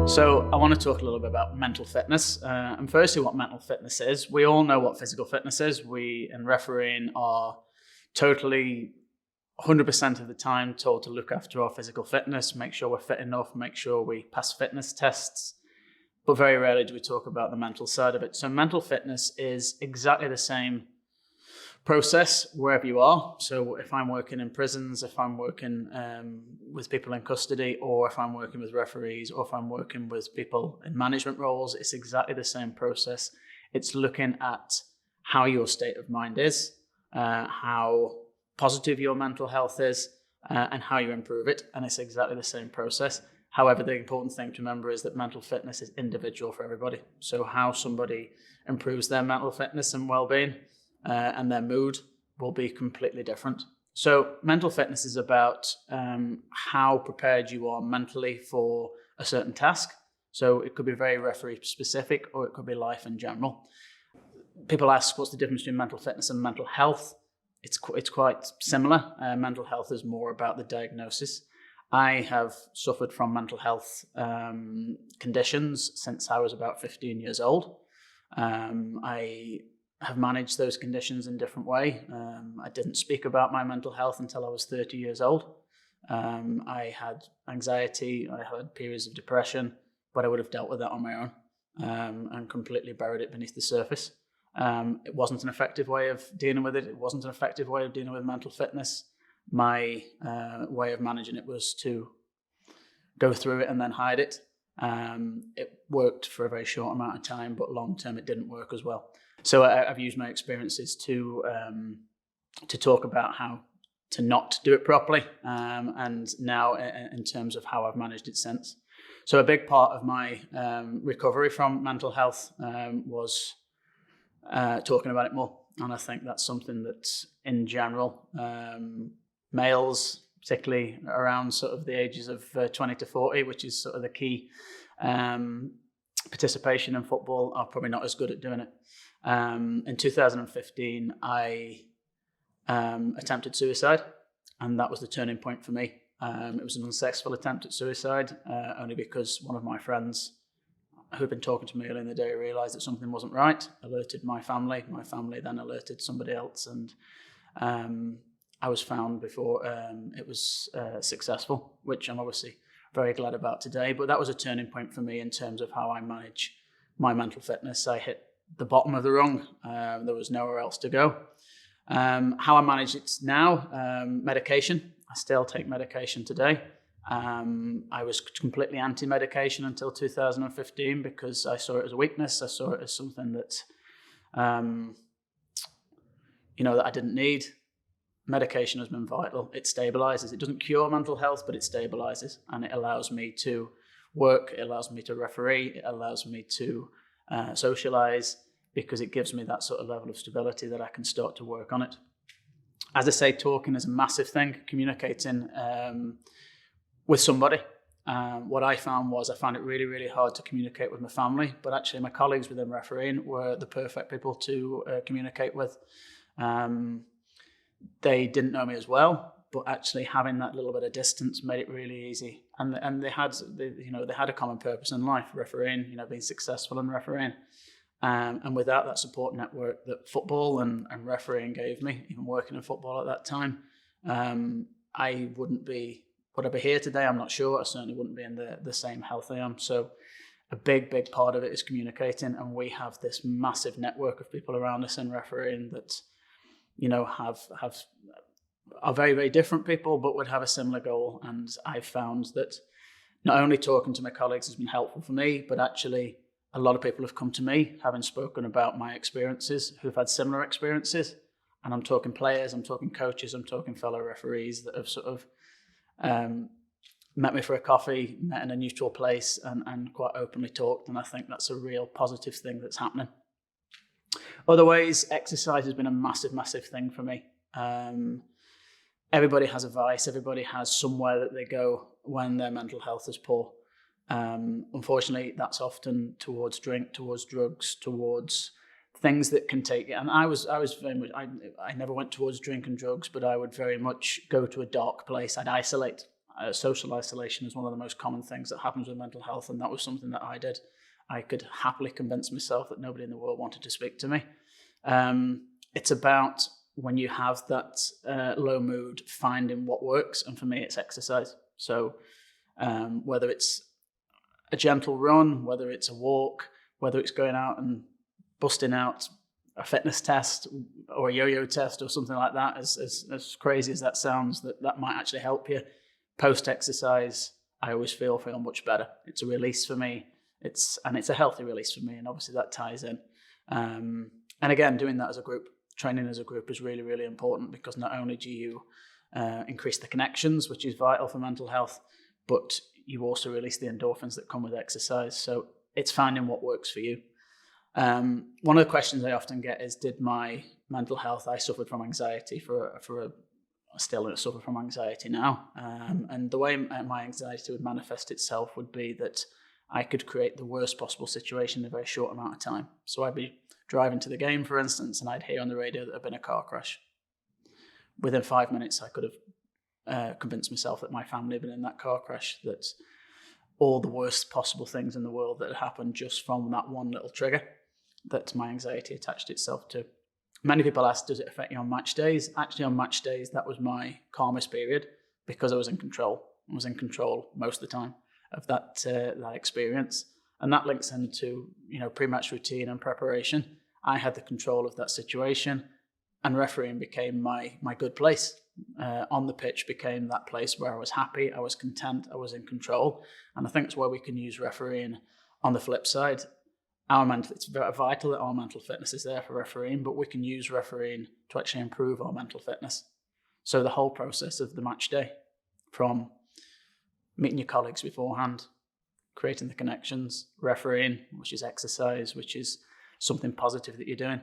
So I want to talk a little bit about mental fitness, and firstly what mental fitness is. We all know what physical fitness is. We in refereeing are totally 100% of the time told to look after our physical fitness, make sure we're fit enough, make sure we pass fitness tests, but very rarely do we talk about the mental side of it. So mental fitness is exactly the same process wherever you are. So if I'm working in prisons, if I'm working with people in custody, or if I'm working with referees, or if I'm working with people in management roles, it's exactly the same process. It's looking at how your state of mind is, how positive your mental health is, and how you improve it. And it's exactly the same process. However, the important thing to remember is that mental fitness is individual for everybody. So how somebody improves their mental fitness and well-being and their mood will be completely different. So mental fitness is about how prepared you are mentally for a certain task. So it could be very referee specific, or it could be life in general. People ask, what's the difference between mental fitness and mental health? It's quite similar. Mental health is more about the diagnosis. I have suffered from mental health conditions since I was about 15 years old. I have managed those conditions in a different way. I didn't speak about my mental health until I was 30 years old. I had anxiety, I had periods of depression, but I would have dealt with that on my own and completely buried it beneath the surface. It wasn't an effective way of dealing with it. It wasn't an effective way of dealing with mental fitness. My way of managing it was to go through it and then hide it. It worked for a very short amount of time, but long term it didn't work as well. So I've used my experiences to talk about how to not do it properly, and now in terms of how I've managed it since. So a big part of my recovery from mental health was talking about it more, and I think that's something that, in general, males, particularly around sort of the ages of 20 to 40, which is sort of the key participation in football, are probably not as good at doing it. In 2015, I attempted suicide, and that was the turning point for me. It was an unsuccessful attempt at suicide, only because one of my friends who'd been talking to me earlier in the day realised that something wasn't right, alerted my family then alerted somebody else, and I was found before it was successful, which I'm obviously very glad about today. But that was a turning point for me in terms of how I manage my mental fitness. I hit the bottom of the rung. There was nowhere else to go. How I manage it now, medication. I still take medication today. I was completely anti-medication until 2015 because I saw it as a weakness. I saw it as something that, that I didn't need. Medication has been vital. It stabilizes. It doesn't cure mental health, but it stabilizes, and it allows me to work. It allows me to referee. It allows me to socialize, because it gives me that sort of level of stability that I can start to work on it. As I say, talking is a massive thing. Communicating with somebody. What I found it really, really hard to communicate with my family, but actually my colleagues within refereeing were the perfect people to communicate with. They didn't know me as well, but actually having that little bit of distance made it really easy. And they had a common purpose in life, refereeing, being successful in refereeing. And without that support network that football and refereeing gave me, even working in football at that time, I would I be here today? I'm not sure. I certainly wouldn't be in the same health I am. So a big part of it is communicating, and we have this massive network of people around us in refereeing that are very, very different people, but would have a similar goal. And I've found that not only talking to my colleagues has been helpful for me, but actually a lot of people have come to me having spoken about my experiences, who've had similar experiences. And I'm talking players, I'm talking coaches, I'm talking fellow referees that have sort of met me for a coffee, met in a neutral place, and quite openly talked. And I think that's a real positive thing that's happening. Other ways, exercise has been a massive, massive thing for me. Everybody has a vice. Everybody has somewhere that they go when their mental health is poor. Unfortunately, that's often towards drink, towards drugs, towards things that can take it. And I was very much, I never went towards drink and drugs, but I would very much go to a dark place. I'd isolate. social isolation is one of the most common things that happens with mental health, and that was something that I did. I could happily convince myself that nobody in the world wanted to speak to me. It's about, when you have that low mood, finding what works, and for me it's exercise. So whether it's a gentle run, whether it's a walk, whether it's going out and busting out a fitness test or a yo-yo test or something like that, as crazy as that sounds, that might actually help you. Post-exercise, I always feel much better. It's a release for me. It's a healthy release for me, and obviously that ties in. And again, doing that as a group, training as a group is really, really important, because not only do you increase the connections, which is vital for mental health, but you also release the endorphins that come with exercise. So it's finding what works for you. One of the questions I often get is, did my mental health, I suffered from anxiety still suffer from anxiety now. And the way my anxiety would manifest itself would be that I could create the worst possible situation in a very short amount of time. So I'd be driving to the game, for instance, and I'd hear on the radio that there'd been a car crash. Within 5 minutes, I could have convinced myself that my family had been in that car crash, that all the worst possible things in the world that had happened just from that one little trigger that my anxiety attached itself to. Many people ask, does it affect you on match days? Actually, on match days, that was my calmest period, because I was in control. I was in control most of the time of that experience. And that links into, pre-match routine and preparation. I had the control of that situation, and refereeing became my good place. On the pitch became that place where I was happy, I was content, I was in control. And I think it's where we can use refereeing on the flip side. It's very vital that our mental fitness is there for refereeing, but we can use refereeing to actually improve our mental fitness. So the whole process of the match day, from meeting your colleagues beforehand, creating the connections, refereeing, which is exercise, which is something positive that you're doing.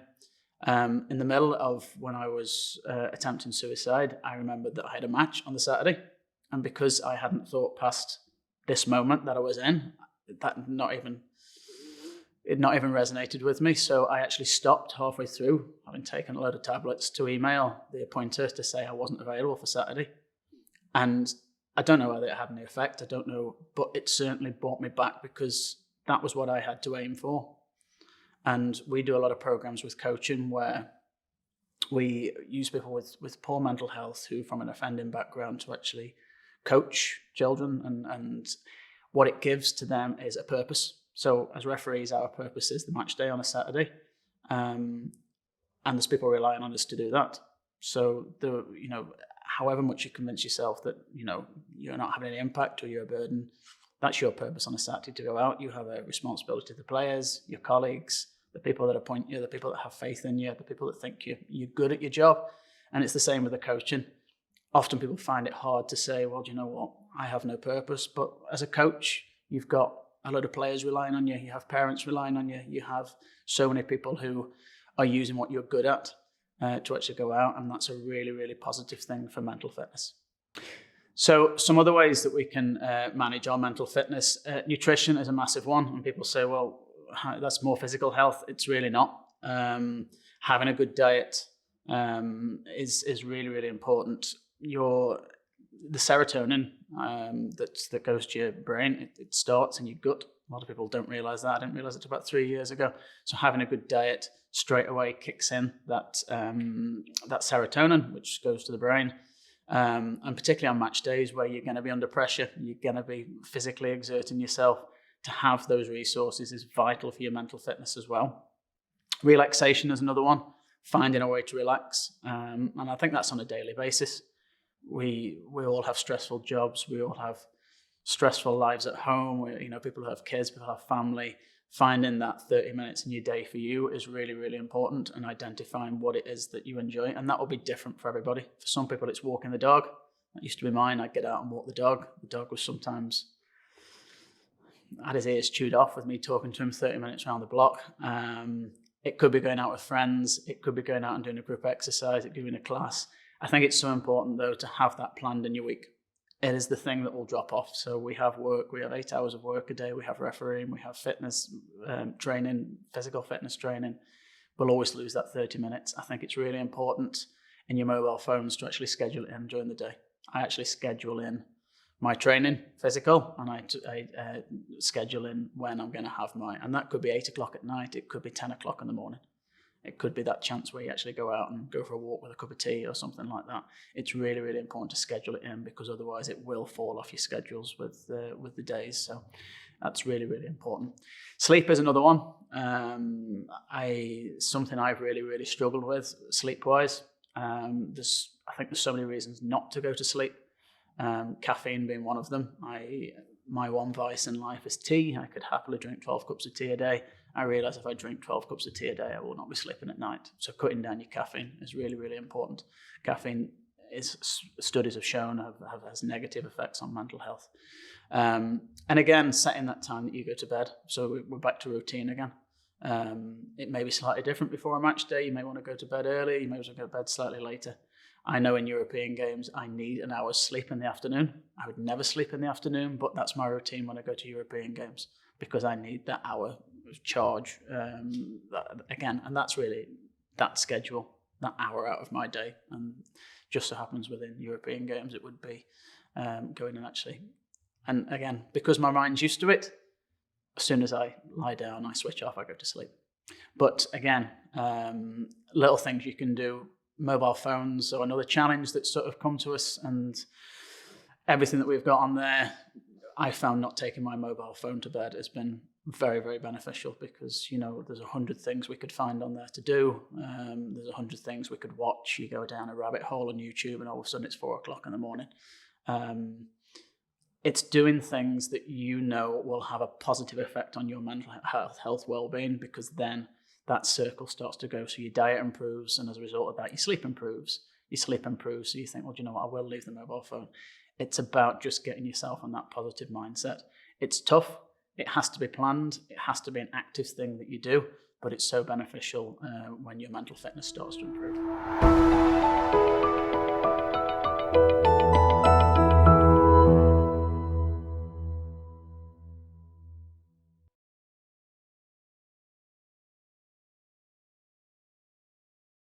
In the middle of when I was attempting suicide, I remembered that I had a match on the Saturday. And because I hadn't thought past this moment that I was in, it not even resonated with me. So I actually stopped halfway through, having taken a load of tablets, to email the appointer to say I wasn't available for Saturday. And I don't know whether it had any effect, I don't know, but it certainly brought me back, because that was what I had to aim for. And we do a lot of programs with coaching where we use people with poor mental health who from an offending background to actually coach children, and what it gives to them is a purpose. So as referees, our purpose is the match day on a Saturday, and there's people relying on us to do that. So however much you convince yourself that you're not having any impact or you're a burden, that's your purpose on a Saturday, to go out. You have a responsibility to the players, your colleagues, the people that appoint you, the people that have faith in you, the people that think you're good at your job. And it's the same with the coaching. Often people find it hard to say, well, do you know what? I have no purpose. But as a coach, you've got a lot of players relying on you. You have parents relying on you. You have so many people who are using what you're good at to actually go out. And that's a really, really positive thing for mental fitness. So some other ways that we can manage our mental fitness. Nutrition is a massive one. And people say, well, that's more physical health. It's really not. Having a good diet is really, really important. The serotonin that goes to your brain, it starts in your gut. A lot of people don't realize that. I didn't realize it about 3 years ago. So having a good diet straight away kicks in that serotonin, which goes to the brain. And particularly on match days where you're going to be under pressure, you're going to be physically exerting yourself, to have those resources is vital for your mental fitness as well. Relaxation is another one, finding a way to relax. And I think that's on a daily basis. We all have stressful jobs. We all have stressful lives at home. People who have kids, people who have family. Finding that 30 minutes in your day for you is really, really important, and identifying what it is that you enjoy. And that will be different for everybody. For some people, it's walking the dog. That used to be mine. I'd get out and walk the dog. The dog was sometimes had his ears chewed off with me talking to him 30 minutes around the block. It could be going out with friends. It could be going out and doing a group exercise. It could be in a class. I think it's so important, though, to have that planned in your week. It is the thing that will drop off. So we have work. We have 8 hours of work a day. We have refereeing. We have fitness training, physical fitness training. We'll always lose that 30 minutes. I think it's really important in your mobile phones to actually schedule it in during the day. I actually schedule in my training, physical, and I schedule in when I'm going to have and that could be 8 o'clock at night, it could be 10 o'clock in the morning. It could be that chance where you actually go out and go for a walk with a cup of tea or something like that. It's really, really important to schedule it in, because otherwise it will fall off your schedules with the days. So that's really, really important. Sleep is another one. Something I've really, really struggled with sleep-wise. I think there's so many reasons not to go to sleep. Caffeine being one of them. My one vice in life is tea. I could happily drink 12 cups of tea a day. I realise if I drink 12 cups of tea a day, I will not be sleeping at night. So cutting down your caffeine is really, really important. Caffeine, studies have shown, has negative effects on mental health. And again, setting that time that you go to bed. So we're back to routine again. It may be slightly different before a match day. You may want to go to bed early. You may want to go to bed slightly later. I know in European games, I need an hour's sleep in the afternoon. I would never sleep in the afternoon, but that's my routine when I go to European games, because I need that hour of charge again. And that's really that schedule, that hour out of my day. And just so happens within European games, it would be going and actually. And again, because my mind's used to it, as soon as I lie down, I switch off, I go to sleep. But again, little things you can do. Mobile phones are another challenge that's sort of come to us, and everything that we've got on there, I found not taking my mobile phone to bed has been very, very beneficial, because, there's 100 things we could find on there to do. There's 100 things we could watch. You go down a rabbit hole on YouTube and all of a sudden it's 4 o'clock in the morning. It's doing things that will have a positive effect on your mental health well-being, because then that circle starts to go. So your diet improves, and as a result of that, your sleep improves. So you think, well, do you know what? I will leave the mobile phone. It's about just getting yourself on that positive mindset. It's tough. It has to be planned. It has to be an active thing that you do, but it's so beneficial when your mental fitness starts to improve.